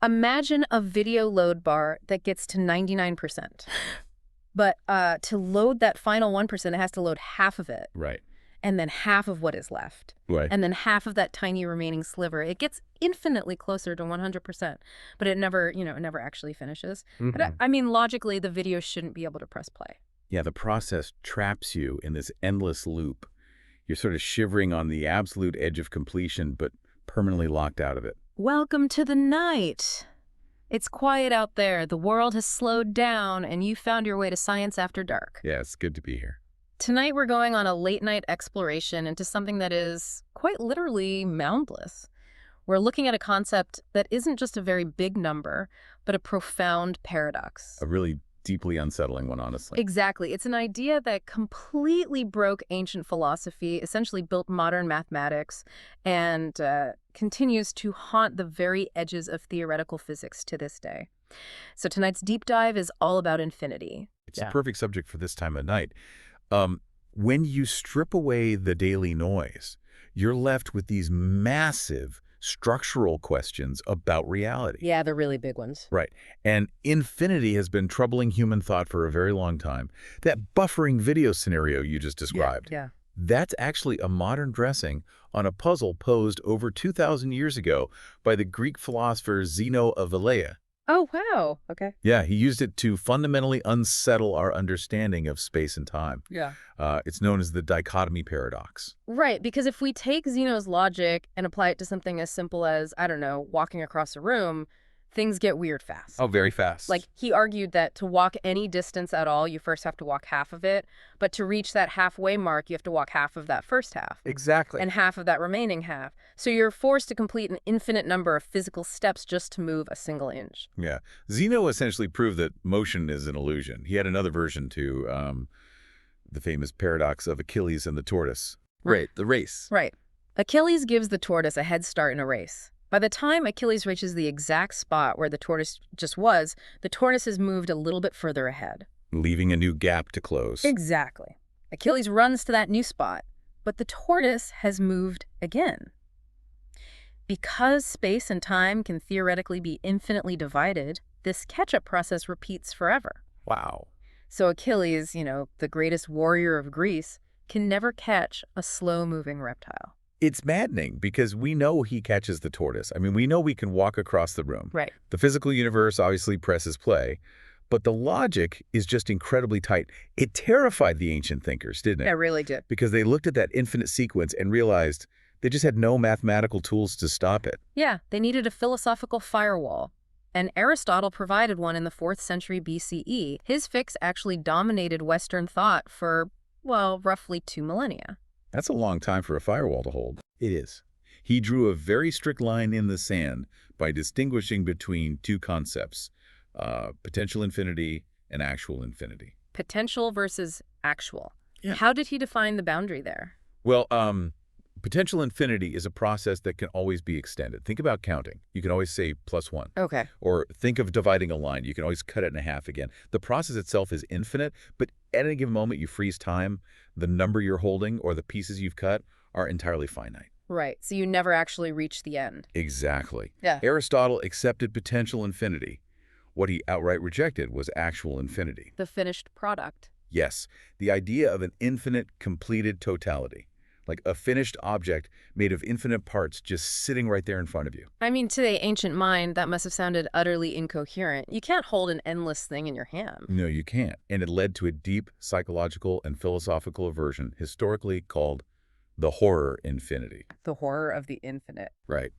Imagine a video load bar that gets to 99%. But to load that final 1%, it has to load half of it. Right. And then half of what is left. Right. And then half of that tiny remaining sliver. It gets infinitely closer to 100%. But it never, it never actually finishes. Mm-hmm. But I mean, logically, the video shouldn't be able to press play. Yeah, the process traps you in this endless loop. You're sort of shivering on the absolute edge of completion, but permanently locked out of it. Welcome to the night. It's quiet out there. The world has slowed down, and you found your way to Science After Dark. Yeah, it's good to be here. Tonight we're going on a late-night exploration into something that is quite literally moundless. We're looking at a concept that isn't just a very big number, but a profound paradox. A really deeply unsettling one, honestly. Exactly. It's an idea that completely broke ancient philosophy, essentially built modern mathematics, and continues to haunt the very edges of theoretical physics to this day. So tonight's deep dive is all about infinity. It's a perfect subject for this time of night. When you strip away the daily noise, you're left with these massive structural questions about reality. Yeah, the really big ones. Right. And infinity has been troubling human thought for a very long time. That buffering video scenario you just described, Yeah. that's actually a modern dressing on a puzzle posed over 2,000 years ago by the Greek philosopher Zeno of Elea. Oh, wow. Okay. Yeah, he used it to fundamentally unsettle our understanding of space and time. Yeah. It's known as the dichotomy paradox. Right, because if we take Zeno's logic and apply it to something as simple as, I don't know, walking across a room, things get weird fast. Oh, very fast. Like, he argued that to walk any distance at all, you first have to walk half of it. But to reach that halfway mark, you have to walk half of that first half. Exactly. And half of that remaining half. So you're forced to complete an infinite number of physical steps just to move a single inch. Yeah. Zeno essentially proved that motion is an illusion. He had another version to the famous paradox of Achilles and the tortoise. Right, the race. Right. Achilles gives the tortoise a head start in a race. By the time Achilles reaches the exact spot where the tortoise just was, the tortoise has moved a little bit further ahead. Leaving a new gap to close. Exactly. Achilles runs to that new spot, but the tortoise has moved again. Because space and time can theoretically be infinitely divided, this catch-up process repeats forever. Wow. So Achilles, the greatest warrior of Greece, can never catch a slow-moving reptile. It's maddening because we know he catches the tortoise. I mean, we know we can walk across the room. Right. The physical universe obviously presses play, but the logic is just incredibly tight. It terrified the ancient thinkers, didn't it? It really did. Because they looked at that infinite sequence and realized they just had no mathematical tools to stop it. Yeah, they needed a philosophical firewall. And Aristotle provided one in the 4th century BCE. His fix actually dominated Western thought for, well, roughly 2 millennia. That's a long time for a firewall to hold. It is. He drew a very strict line in the sand by distinguishing between two concepts, potential infinity and actual infinity. Potential versus actual. Yeah. How did he define the boundary there? Well, potential infinity is a process that can always be extended. Think about counting. You can always say +1. Okay. Or think of dividing a line. You can always cut it in half again. The process itself is infinite, but at any given moment you freeze time, the number you're holding or the pieces you've cut are entirely finite. Right. So you never actually reach the end. Exactly. Yeah. Aristotle accepted potential infinity. What he outright rejected was actual infinity. The finished product. Yes, the idea of an infinite, completed totality. Like a finished object made of infinite parts just sitting right there in front of you. I mean, to the ancient mind, that must have sounded utterly incoherent. You can't hold an endless thing in your hand. No, you can't. And it led to a deep psychological and philosophical aversion, historically called the horror infinity. The horror of the infinite. Right.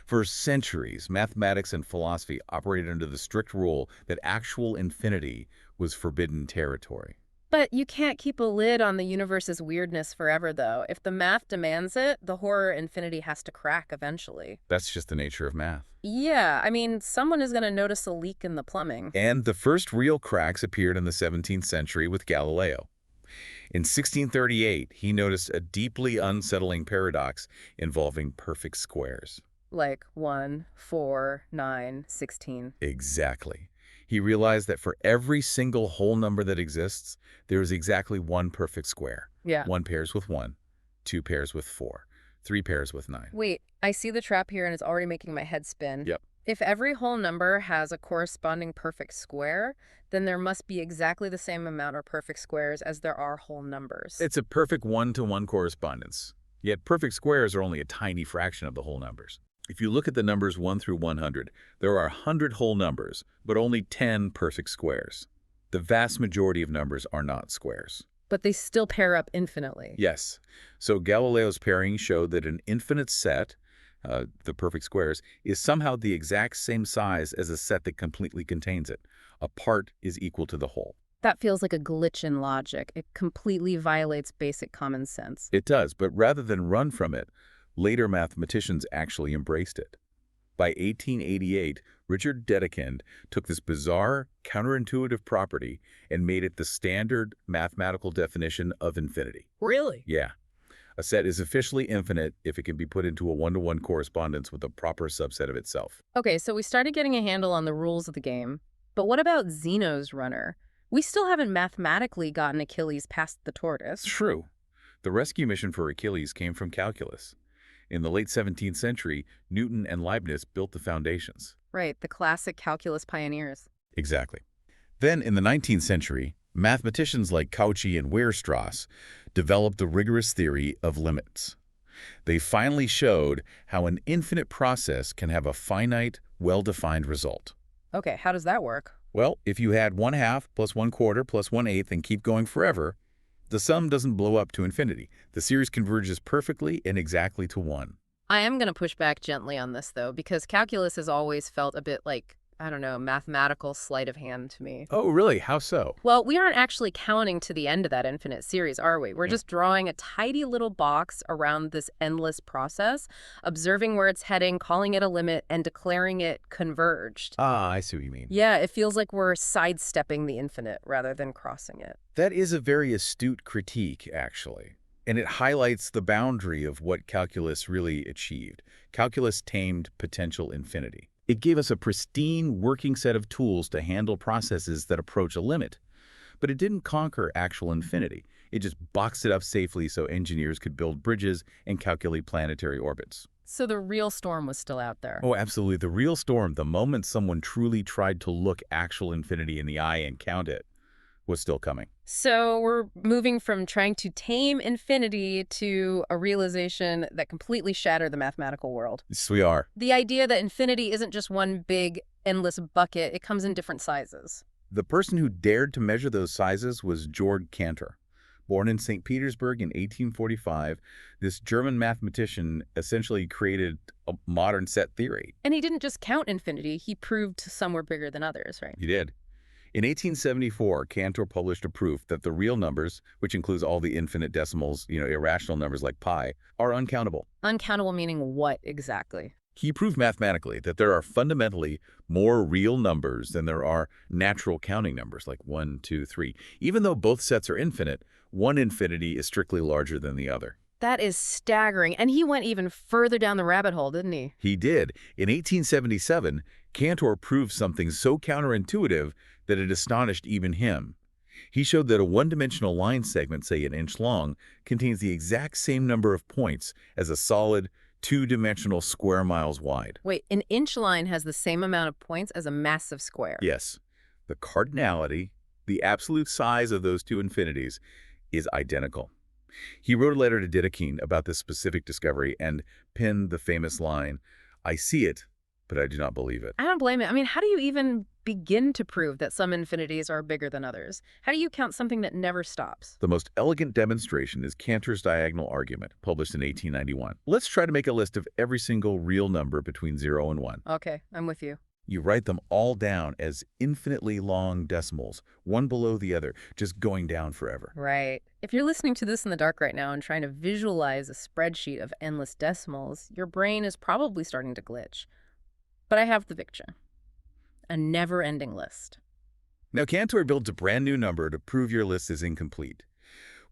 For centuries, mathematics and philosophy operated under the strict rule that actual infinity was forbidden territory. But you can't keep a lid on the universe's weirdness forever, though. If the math demands it, the horror infinity has to crack eventually. That's just the nature of math. Yeah, I mean, someone is going to notice a leak in the plumbing. And the first real cracks appeared in the 17th century with Galileo. In 1638, he noticed a deeply unsettling paradox involving perfect squares. Like 1, 4, 9, 16. Exactly. He realized that for every single whole number that exists, there is exactly one perfect square. Yeah. 1 pairs with 1, 2 pairs with 4, 3 pairs with 9. Wait, I see the trap here and it's already making my head spin. Yep. If every whole number has a corresponding perfect square, then there must be exactly the same amount of perfect squares as there are whole numbers. It's a perfect one-to-one correspondence. Yet perfect squares are only a tiny fraction of the whole numbers. If you look at the numbers 1 through 100, there are 100 whole numbers, but only 10 perfect squares. The vast majority of numbers are not squares. But they still pair up infinitely. Yes. So Galileo's pairing showed that an infinite set, the perfect squares, is somehow the exact same size as a set that completely contains it. A part is equal to the whole. That feels like a glitch in logic. It completely violates basic common sense. It does, but rather than run from it, later mathematicians actually embraced it. By 1888, Richard Dedekind took this bizarre, counterintuitive property and made it the standard mathematical definition of infinity. Really? Yeah. A set is officially infinite if it can be put into a one-to-one correspondence with a proper subset of itself. Okay, so we started getting a handle on the rules of the game. But what about Zeno's runner? We still haven't mathematically gotten Achilles past the It's tortoise. true. The rescue mission for Achilles came from calculus. In the late 17th century, Newton and Leibniz built the foundations. Right, the classic calculus pioneers. Exactly. Then, in the 19th century, mathematicians like Cauchy and Weierstrass developed the rigorous theory of limits. They finally showed how an infinite process can have a finite, well-defined result. Okay, how does that work? Well, if you had 1/2 plus 1/4 plus 1/8 and keep going forever, the sum doesn't blow up to infinity. The series converges perfectly and exactly to 1. I am going to push back gently on this, though, because calculus has always felt a bit like, I don't know, mathematical sleight of hand to me. Oh, really? How so? Well, we aren't actually counting to the end of that infinite series, are we? We're just drawing a tidy little box around this endless process, observing where it's heading, calling it a limit, and declaring it converged. Ah, I see what you mean. Yeah, it feels like we're sidestepping the infinite rather than crossing it. That is a very astute critique, actually. And it highlights the boundary of what calculus really achieved. Calculus tamed potential infinity. It gave us a pristine working set of tools to handle processes that approach a limit. But it didn't conquer actual infinity. It just boxed it up safely so engineers could build bridges and calculate planetary orbits. So the real storm was still out there. Oh, absolutely. The real storm, the moment someone truly tried to look actual infinity in the eye and count it, was still coming. So we're moving from trying to tame infinity to a realization that completely shattered the mathematical world. Yes, we are. The idea that infinity isn't just one big, endless bucket, it comes in different sizes. The person who dared to measure those sizes was Georg Cantor. Born in St. Petersburg in 1845, this German mathematician essentially created a modern set theory. And he didn't just count infinity, he proved some were bigger than others, right? He did. In 1874, Cantor published a proof that the real numbers, which includes all the infinite decimals, irrational numbers like pi, are uncountable. Uncountable meaning what exactly? He proved mathematically that there are fundamentally more real numbers than there are natural counting numbers like 1, 2, 3. Even though both sets are infinite, one infinity is strictly larger than the other. That is staggering. And he went even further down the rabbit hole, didn't he? He did. In 1877, Cantor proved something so counterintuitive that it astonished even him. He showed that a one-dimensional line segment, say an inch long, contains the exact same number of points as a solid, two-dimensional square miles wide. Wait, an inch line has the same amount of points as a massive square. Yes. The cardinality, the absolute size of those two infinities, is identical. He wrote a letter to Dedekind about this specific discovery and penned the famous line, "I see it, but I do not believe it." I don't blame it. I mean, how do you even begin to prove that some infinities are bigger than others? How do you count something that never stops? The most elegant demonstration is Cantor's diagonal argument, published in 1891. Let's try to make a list of every single real number between 0 and 1. Okay, I'm with you. You write them all down as infinitely long decimals, one below the other, just going down forever. Right. If you're listening to this in the dark right now and trying to visualize a spreadsheet of endless decimals, your brain is probably starting to glitch. But I have the picture. A never-ending list. Now, Cantor builds a brand new number to prove your list is incomplete.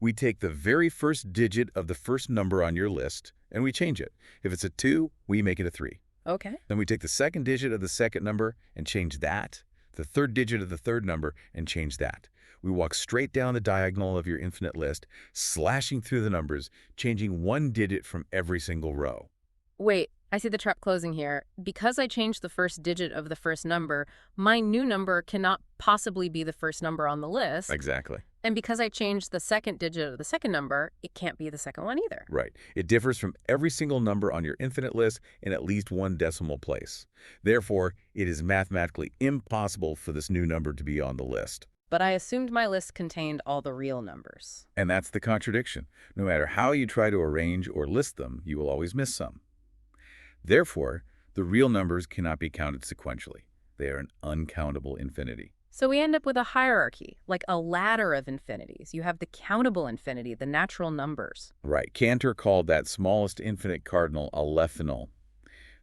We take the very first digit of the first number on your list, and we change it. If it's a 2, we make it a 3. Okay. Then we take the second digit of the second number and change that, the third digit of the third number and change that. We walk straight down the diagonal of your infinite list, slashing through the numbers, changing one digit from every single row. Wait, I see the trap closing here. Because I changed the first digit of the first number, my new number cannot possibly be the first number on the list. Exactly. And because I changed the second digit of the second number, it can't be the second one either. Right. It differs from every single number on your infinite list in at least one decimal place. Therefore, it is mathematically impossible for this new number to be on the list. But I assumed my list contained all the real numbers. And that's the contradiction. No matter how you try to arrange or list them, you will always miss some. Therefore, the real numbers cannot be counted sequentially. They are an uncountable infinity. So we end up with a hierarchy, like a ladder of infinities. You have the countable infinity, the natural numbers. Right. Cantor called that smallest infinite cardinal a lephenol.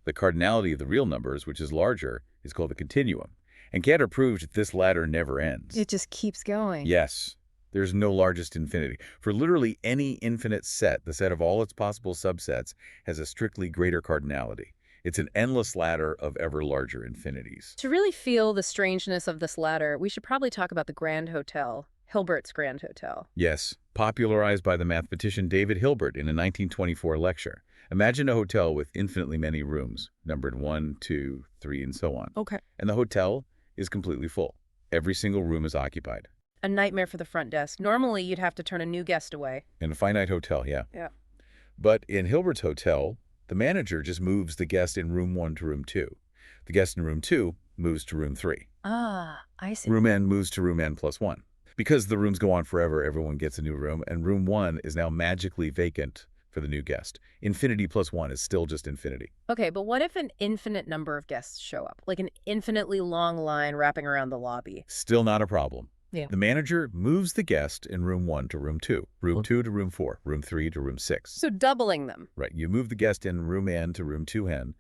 The cardinality of the real numbers, which is larger, is called the continuum. And Cantor proved that this ladder never ends. It just keeps going. Yes. There's no largest infinity. For literally any infinite set, the set of all its possible subsets has a strictly greater cardinality. It's an endless ladder of ever larger infinities. To really feel the strangeness of this ladder, we should probably talk about the Grand Hotel, Hilbert's Grand Hotel. Yes, popularized by the mathematician David Hilbert in a 1924 lecture. Imagine a hotel with infinitely many rooms, numbered 1, 2, 3, and so on. Okay. And the hotel is completely full. Every single room is occupied. A nightmare for the front desk. Normally, you'd have to turn a new guest away. In a finite hotel, yeah. Yeah. But in Hilbert's hotel, the manager just moves the guest in room 1 to room 2. The guest in room 2 moves to room 3. Ah, I see. Room N moves to room N plus 1. Because the rooms go on forever, everyone gets a new room, and room 1 is now magically vacant for the new guest. Infinity plus 1 is still just infinity. Okay, but what if an infinite number of guests show up? Like an infinitely long line wrapping around the lobby? Still not a problem. Yeah. The manager moves the guest in room 1 to room 2, room 2 to room 4, room 3 to room 6. So doubling them. Right, you move the guest in room N to room 2N.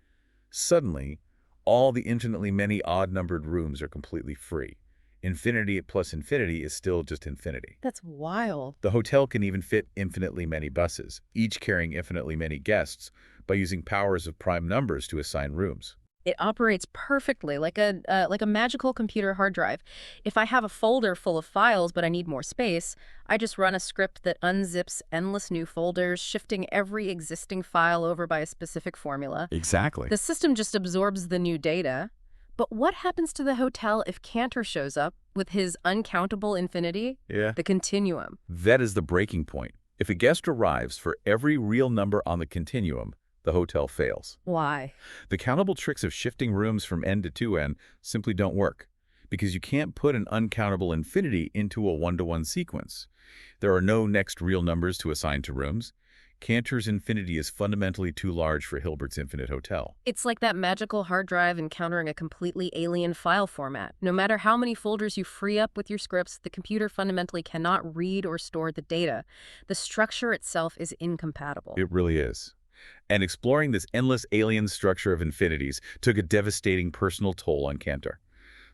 Suddenly, all the infinitely many odd-numbered rooms are completely free. Infinity plus infinity is still just infinity. That's wild. The hotel can even fit infinitely many buses, each carrying infinitely many guests, by using powers of prime numbers to assign rooms. It operates perfectly, like a magical computer hard drive. If I have a folder full of files but I need more space, I just run a script that unzips endless new folders, shifting every existing file over by a specific formula. Exactly. The system just absorbs the new data. But what happens to the hotel if Cantor shows up with his uncountable infinity? Yeah. The continuum. That is the breaking point. If a guest arrives for every real number on the continuum, the hotel fails. Why? The countable tricks of shifting rooms from N to 2N simply don't work, because you can't put an uncountable infinity into a one-to-one sequence. There are no next real numbers to assign to rooms. Cantor's infinity is fundamentally too large for Hilbert's infinite hotel. It's like that magical hard drive encountering a completely alien file format. No matter how many folders you free up with your scripts, the computer fundamentally cannot read or store the data. The structure itself is incompatible. It really is. And exploring this endless alien structure of infinities took a devastating personal toll on Cantor.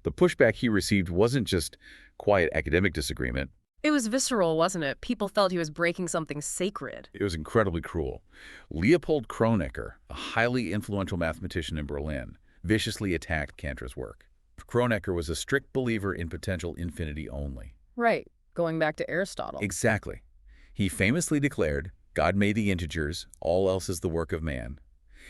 The pushback he received wasn't just quiet academic disagreement. It was visceral, wasn't it? People felt he was breaking something sacred. It was incredibly cruel. Leopold Kronecker, a highly influential mathematician in Berlin, viciously attacked Cantor's work. Kronecker was a strict believer in potential infinity only. Right, going back to Aristotle. Exactly. He famously declared, "God made the integers, all else is the work of man."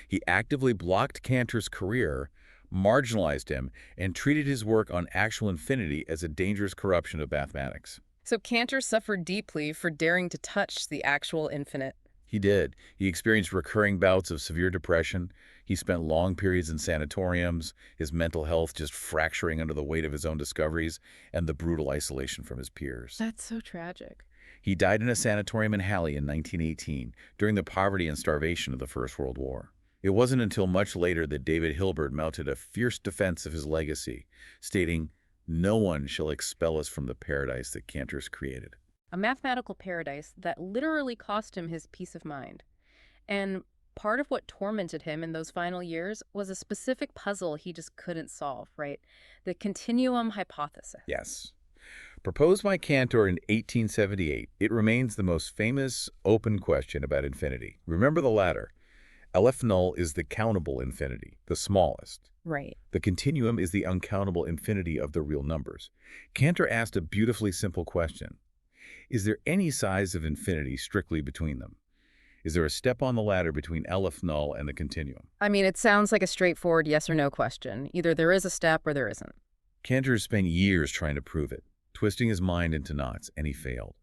He actively blocked Cantor's career, marginalized him, and treated his work on actual infinity as a dangerous corruption of mathematics. So Cantor suffered deeply for daring to touch the actual infinite. He did. He experienced recurring bouts of severe depression. He spent long periods in sanatoriums, his mental health just fracturing under the weight of his own discoveries and the brutal isolation from his peers. That's so tragic. He died in a sanatorium in Halle in 1918 during the poverty and starvation of the First World War. It wasn't until much later that David Hilbert mounted a fierce defense of his legacy, stating, "No one shall expel us from the paradise that Cantor's created." A mathematical paradise that literally cost him his peace of mind. And part of what tormented him in those final years was a specific puzzle he just couldn't solve, right? The continuum hypothesis. Yes. Proposed by Cantor in 1878, it remains the most famous open question about infinity. Remember the ladder. Lf null is the countable infinity, the smallest. Right. The continuum is the uncountable infinity of the real numbers. Cantor asked a beautifully simple question. Is there any size of infinity strictly between them? Is there a step on the ladder between Elif null and the continuum? I mean, it sounds like a straightforward yes or no question. Either there is a step or there isn't. Cantor spent years trying to prove it, twisting his mind into knots, and he failed.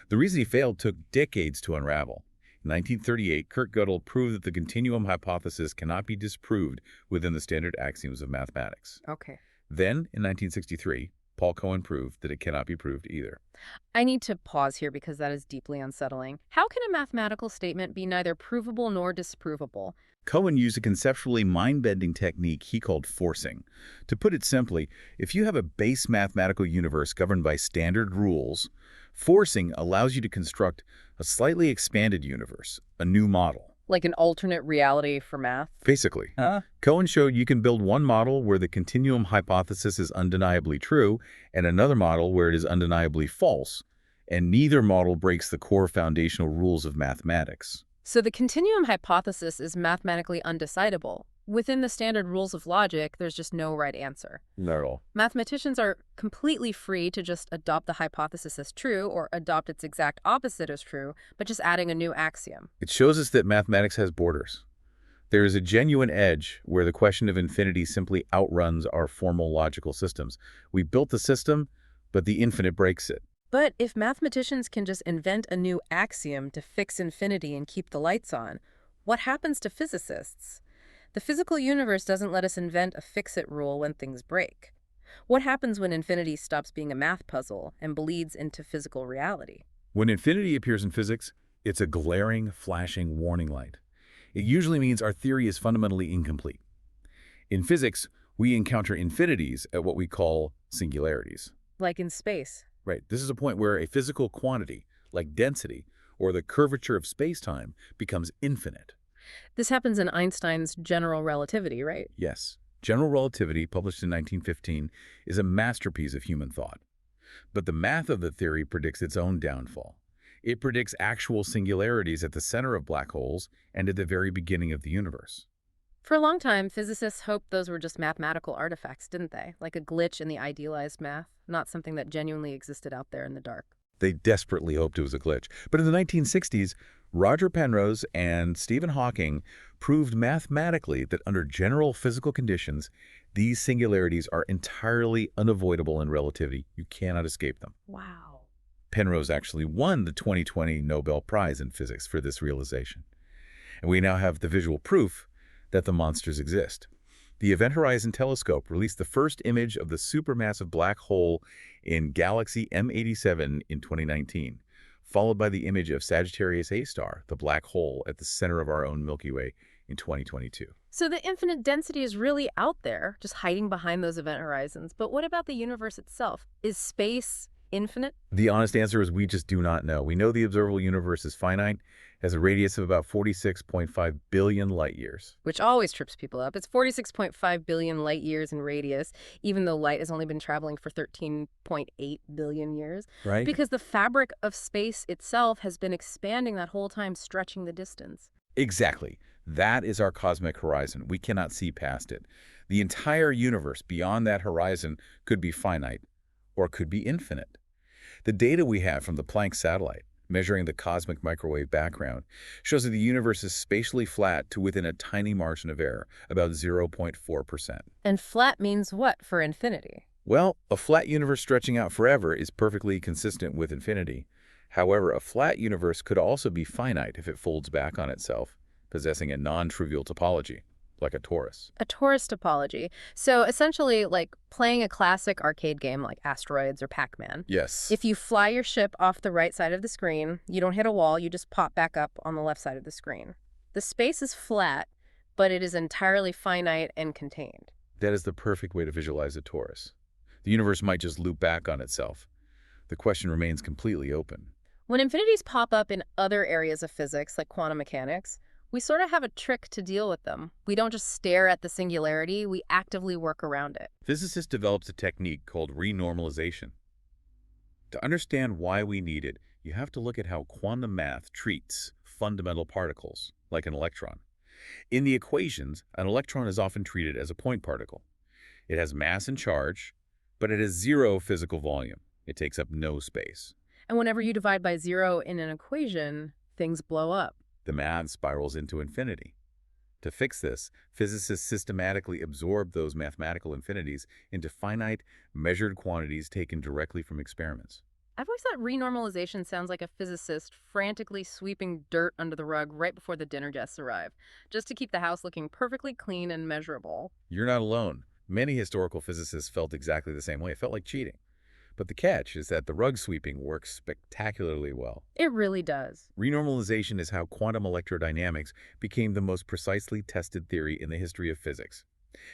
The reason he failed took decades to unravel. In 1938, Kurt Gödel proved that the continuum hypothesis cannot be disproved within the standard axioms of mathematics. Okay. Then, in 1963, Paul Cohen proved that it cannot be proved either. I need to pause here because that is deeply unsettling. How can a mathematical statement be neither provable nor disprovable? Cohen used a conceptually mind-bending technique he called forcing. To put it simply, if you have a base mathematical universe governed by standard rules, forcing allows you to construct a slightly expanded universe, a new model. Like an alternate reality for math? Basically, Cohen showed you can build one model where the continuum hypothesis is undeniably true and another model where it is undeniably false, and neither model breaks the core foundational rules of mathematics. So the continuum hypothesis is mathematically undecidable. Within the standard rules of logic, there's just no right answer. Not at all. Mathematicians are completely free to just adopt the hypothesis as true or adopt its exact opposite as true, but just adding a new axiom. It shows us that mathematics has borders. There is a genuine edge where the question of infinity simply outruns our formal logical systems. We built the system, but the infinite breaks it. But if mathematicians can just invent a new axiom to fix infinity and keep the lights on, what happens to physicists? The physical universe doesn't let us invent a fix-it rule when things break. What happens when infinity stops being a math puzzle and bleeds into physical reality? When infinity appears in physics, it's a glaring, flashing warning light. It usually means our theory is fundamentally incomplete. In physics, we encounter infinities at what we call singularities. Like in space. Right. This is a point where a physical quantity, like density or the curvature of space-time, becomes infinite. This happens in Einstein's general relativity, right? Yes. General relativity, published in 1915, is a masterpiece of human thought. But the math of the theory predicts its own downfall. It predicts actual singularities at the center of black holes and at the very beginning of the universe. For a long time, physicists hoped those were just mathematical artifacts, didn't they? Like a glitch in the idealized math, not something that genuinely existed out there in the dark. They desperately hoped it was a glitch. But in the 1960s, Roger Penrose and Stephen Hawking proved mathematically that under general physical conditions, these singularities are entirely unavoidable in relativity. You cannot escape them. Wow. Penrose actually won the 2020 Nobel Prize in Physics for this realization. And we now have the visual proof that the monsters exist. The Event Horizon Telescope released the first image of the supermassive black hole in galaxy M87 in 2019, followed by the image of Sagittarius A star, the black hole at the center of our own Milky Way, in 2022. So the infinite density is really out there, just hiding behind those event horizons. But what about the universe itself? Is space infinite? The honest answer is we just do not know. We know the observable universe is finite, has a radius of about 46.5 billion light years. Which always trips people up. It's 46.5 billion light years in radius, even though light has only been traveling for 13.8 billion years. Right? Because the fabric of space itself has been expanding that whole time, stretching the distance. Exactly. That is our cosmic horizon. We cannot see past it. The entire universe beyond that horizon could be finite or could be infinite. The data we have from the Planck satellite, measuring the cosmic microwave background, shows that the universe is spatially flat to within a tiny margin of error, about 0.4%. And flat means what for infinity? Well, a flat universe stretching out forever is perfectly consistent with infinity. However, a flat universe could also be finite if it folds back on itself, possessing a non-trivial topology, like a torus. A torus topology. So essentially like playing a classic arcade game like Asteroids or Pac-Man. Yes. If you fly your ship off the right side of the screen, you don't hit a wall, you just pop back up on the left side of the screen. The space is flat, but it is entirely finite and contained. That is the perfect way to visualize a torus. The universe might just loop back on itself. The question remains completely open. When infinities pop up in other areas of physics, like quantum mechanics, we sort of have a trick to deal with them. We don't just stare at the singularity, we actively work around it. Physicists developed a technique called renormalization. To understand why we need it, you have to look at how quantum math treats fundamental particles, like an electron. In the equations, an electron is often treated as a point particle. It has mass and charge, but it has zero physical volume. It takes up no space. And whenever you divide by zero in an equation, things blow up. The math spirals into infinity. To fix this, physicists systematically absorb those mathematical infinities into finite, measured quantities taken directly from experiments. I've always thought renormalization sounds like a physicist frantically sweeping dirt under the rug right before the dinner guests arrive, just to keep the house looking perfectly clean and measurable. You're not alone. Many historical physicists felt exactly the same way. It felt like cheating. But the catch is that the rug sweeping works spectacularly well. It really does. Renormalization is how quantum electrodynamics became the most precisely tested theory in the history of physics.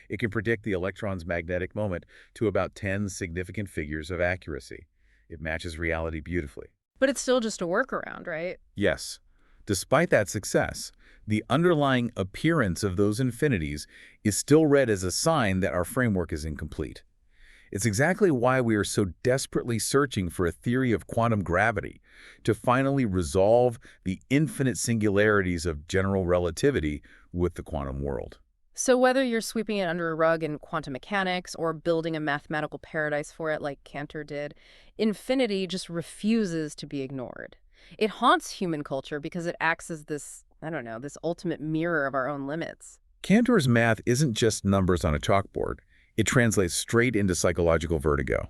It can predict the electron's magnetic moment to about 10 significant figures of accuracy. It matches reality beautifully. But it's still just a workaround, right? Yes, despite that success, the underlying appearance of those infinities is still read as a sign that our framework is incomplete. It's exactly why we are so desperately searching for a theory of quantum gravity to finally resolve the infinite singularities of general relativity with the quantum world. So whether you're sweeping it under a rug in quantum mechanics or building a mathematical paradise for it like Cantor did, infinity just refuses to be ignored. It haunts human culture because it acts as this, I don't know, this ultimate mirror of our own limits. Cantor's math isn't just numbers on a chalkboard. It translates straight into psychological vertigo.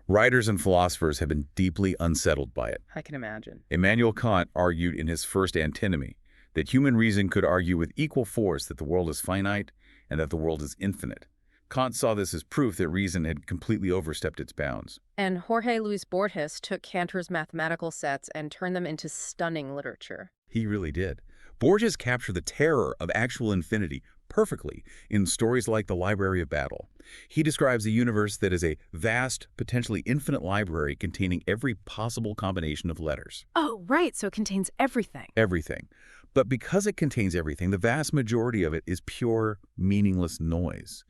Writers and philosophers have been deeply unsettled by it. I can imagine. Immanuel Kant argued in his first antinomy that human reason could argue with equal force that the world is finite and that the world is infinite. Kant saw this as proof that reason had completely overstepped its bounds. And Jorge Luis Borges took Cantor's mathematical sets and turned them into stunning literature. He really did. Borges captured the terror of actual infinity perfectly in stories like The Library of Battle. He describes a universe that is a vast, potentially infinite library containing every possible combination of letters. Oh, right, so it contains everything. Everything. But because it contains everything, the vast majority of it is pure, meaningless noise.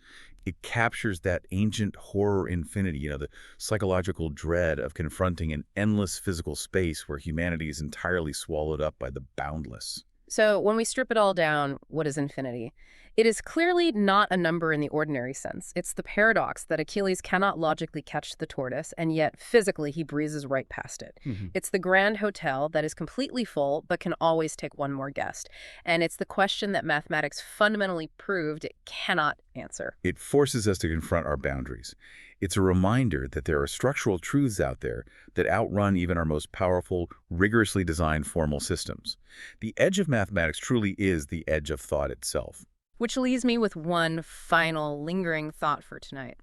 It captures that ancient horror infinity, the psychological dread of confronting an endless physical space where humanity is entirely swallowed up by the boundless. So when we strip it all down, what is infinity? It is clearly not a number in the ordinary sense. It's the paradox that Achilles cannot logically catch the tortoise, and yet physically he breezes right past it. It's the grand hotel that is completely full but can always take one more guest. And it's the question that mathematics fundamentally proved it cannot answer. It forces us to confront our boundaries. It's a reminder that there are structural truths out there that outrun even our most powerful, rigorously designed formal systems. The edge of mathematics truly is the edge of thought itself. Which leaves me with one final lingering thought for tonight.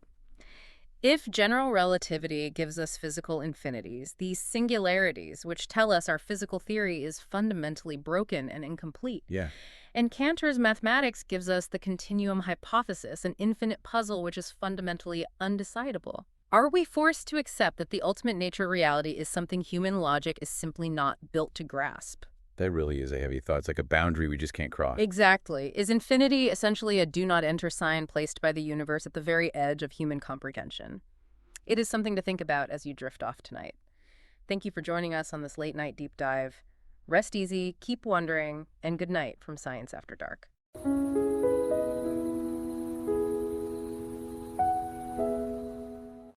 If general relativity gives us physical infinities, these singularities, which tell us our physical theory is fundamentally broken and incomplete, Yeah. and Cantor's mathematics gives us the continuum hypothesis, an infinite puzzle which is fundamentally undecidable, are we forced to accept that the ultimate nature of reality is something human logic is simply not built to grasp? That really is a heavy thought. It's like a boundary we just can't cross. Exactly. Is infinity essentially a do-not-enter sign placed by the universe at the very edge of human comprehension? It is something to think about as you drift off tonight. Thank you for joining us on this late-night deep dive. Rest easy, keep wondering, and good night from Science After Dark.